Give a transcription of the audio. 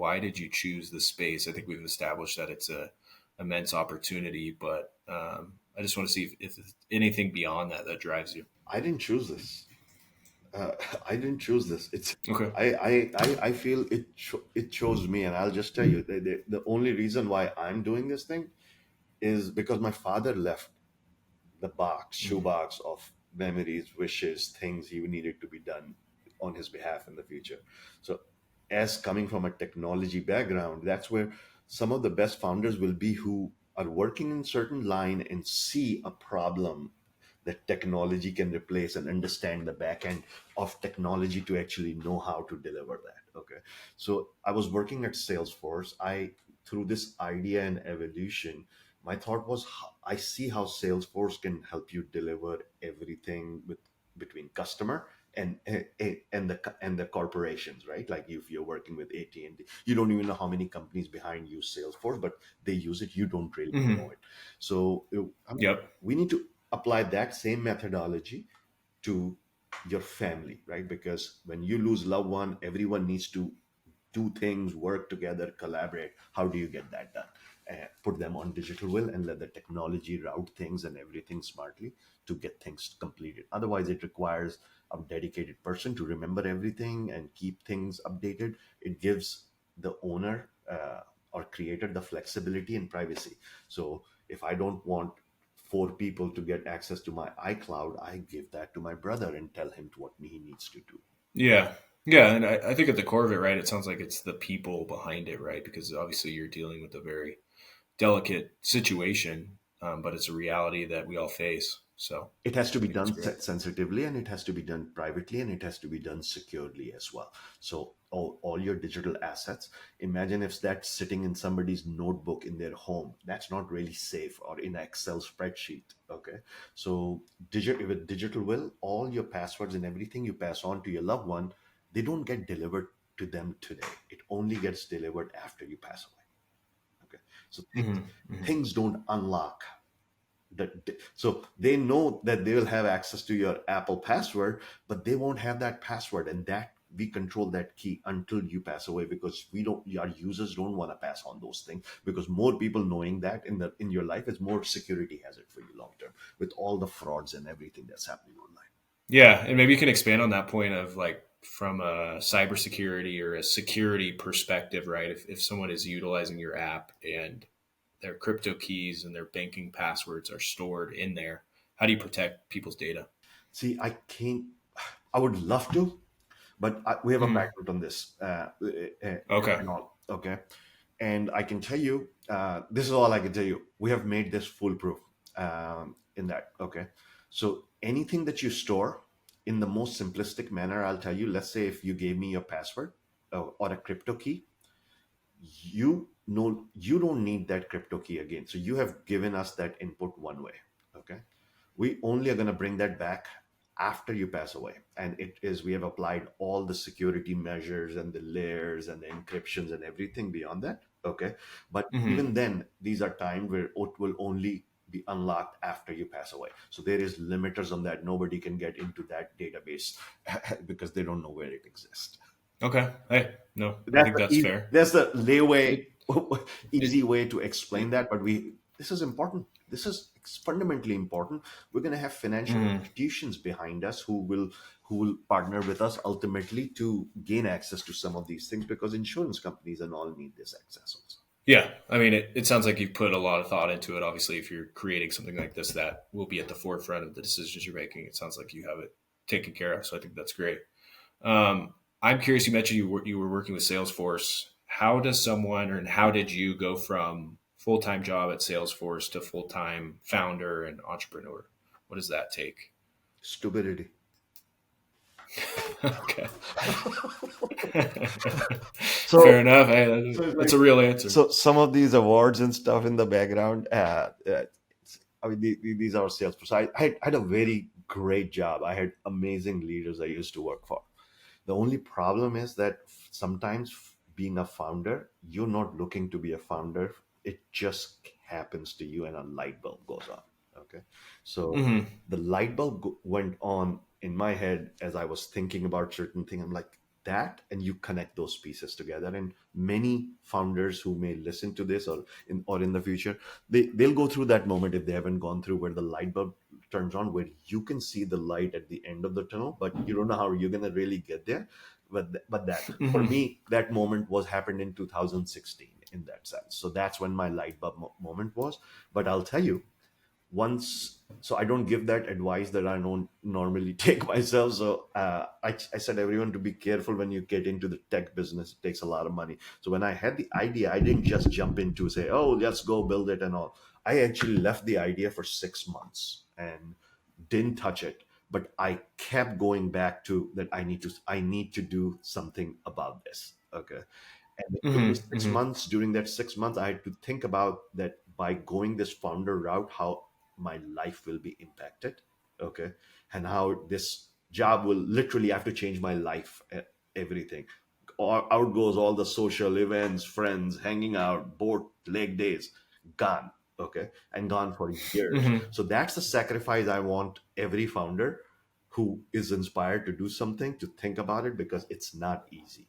why did you choose the space? I think we've established that it's a immense opportunity, but I just want to see if anything beyond that that drives you. I didn't choose this. uh, I didn't choose this. It's Okay. I feel it chose me, and I'll just tell you the only reason why I'm doing this thing is because my father left the Mhm. shoebox of memories, wishes, things he needed to be done on his behalf in the future. So, as coming from a technology background, that's where some of the best founders will be who are working in certain line and see a problem that technology can replace and understand the back end of technology to actually know how to deliver that. Okay. So I was working at Salesforce. Through this idea and evolution, my thought was, I see how Salesforce can help you deliver everything with between customer and the corporations, right? Like if you're working with AT&T, you don't even know how many companies behind use Salesforce, but they use it. You don't really know Hmm. it. So Yep. we need to apply that same methodology to your family, right? Because when you lose loved one, everyone needs to do things, work together, collaborate. How do you get that done? Put them on digital will and let the technology route things and everything smartly to get things completed. Otherwise, it requires a dedicated person to remember everything and keep things updated. It gives the owner or creator the flexibility and privacy. So if I don't want four people to get access to my iCloud, I give that to my brother and tell him what he needs to do. Yeah. Yeah. And I think at the core of it, right, it sounds like it's the people behind it, right? Because obviously you're dealing with a very delicate situation, but it's a reality that we all face. So It has to I be think it's done great. sensitively, and it has to be done privately, and it has to be done securely as well. So all your digital assets, imagine if that's sitting in somebody's notebook in their home, that's not really safe, or in an Excel spreadsheet. Okay. So with digital will, all your passwords and everything you pass on to your loved one, they don't get delivered to them today. It only gets delivered after you pass away. Okay. So Hmm. Hmm. things don't unlock that. So they know that they will have access to your Apple password, but they won't have that password, and that we control that key until you pass away, because we don't our users don't want to pass on those things, because more people knowing that in your life is more security hazard for you long term, with all the frauds and everything that's happening online. Yeah. And maybe you can expand on that point of like from a cybersecurity or a security perspective, right? If someone is utilizing your app and their crypto keys and their banking passwords are stored in there, how do you protect people's data? See, I can't. I would love to, but we have a Hmm. patent on this, Okay. and all. Okay, and I can tell you, this is all I can tell you. We have made this foolproof in that. Okay, so anything that you store in the most simplistic manner, I'll tell you. Let's say if you gave me your password or a crypto key, you know you don't need that crypto key again. So you have given us that input one way. Okay, we only are going to bring that back after you pass away, and it is we have applied all the security measures and the layers and the encryptions and everything beyond that. Okay, but Hmm. even then these are timed where it will only be unlocked after you pass away. So there is limiters on that. Nobody can get into that database because they don't know where it exists. Okay. Hey, no, I That's think that's fair. that's the layaway, It, easy it, way to explain that. But this is important. This is fundamentally important. We're going to have financial mhm. institutions behind us who will partner with us ultimately to gain access to some of these things, because insurance companies and all need this access also. Yeah, I mean, it sounds like you've put a lot of thought into it. Obviously, if you're creating something like this that will be at the forefront of the decisions you're making, it sounds like you have it taken care of. So I think that's great. I'm curious. You mentioned you were working with Salesforce. How does someone, or how did you go from full time job at Salesforce to full time founder and entrepreneur? What does that take? Stupidity. Okay, So fair enough. Hey, so it's that's like, a real answer. so some of these awards and stuff in the background, I mean, these are sales. So I had a very great job. I had amazing leaders I used to work for. The only problem is that sometimes being a founder, you're not looking to be a founder. It just happens to you, and a light bulb goes on. Okay. So Hmm. the light bulb went on in my head as I was thinking about certain thing. I'm like, that, and you connect those pieces together. And many founders who may listen to this, or in the future, they'll go through that moment, if they haven't gone through, where the light bulb turns on, where you can see the light at the end of the tunnel, but you don't know how you're going to really get there. But that, for Mhm. me, that moment was happened in 2016, in that sense. So that's when my light bulb moment was. But I'll tell you, once, so I don't give that advice that I don't normally take myself. So I said everyone to be careful when you get into the tech business. It takes a lot of money. So when I had the idea, I didn't just jump into, say, oh, let's go build it and all. I actually left the idea for 6 months and didn't touch it. But I kept going back to that. I need to do something about this. Okay. And in the Mhm. six Mhm. months, during that 6 months, I had to think about that, by going this founder route, how my life will be impacted. Okay. And how this job will literally have to change my life, everything. Or out goes all the social events, friends, hanging out, board leg days, gone. Okay. And gone for years. Mhm. So that's the sacrifice I want every founder who is inspired to do something to think about it, because it's not easy.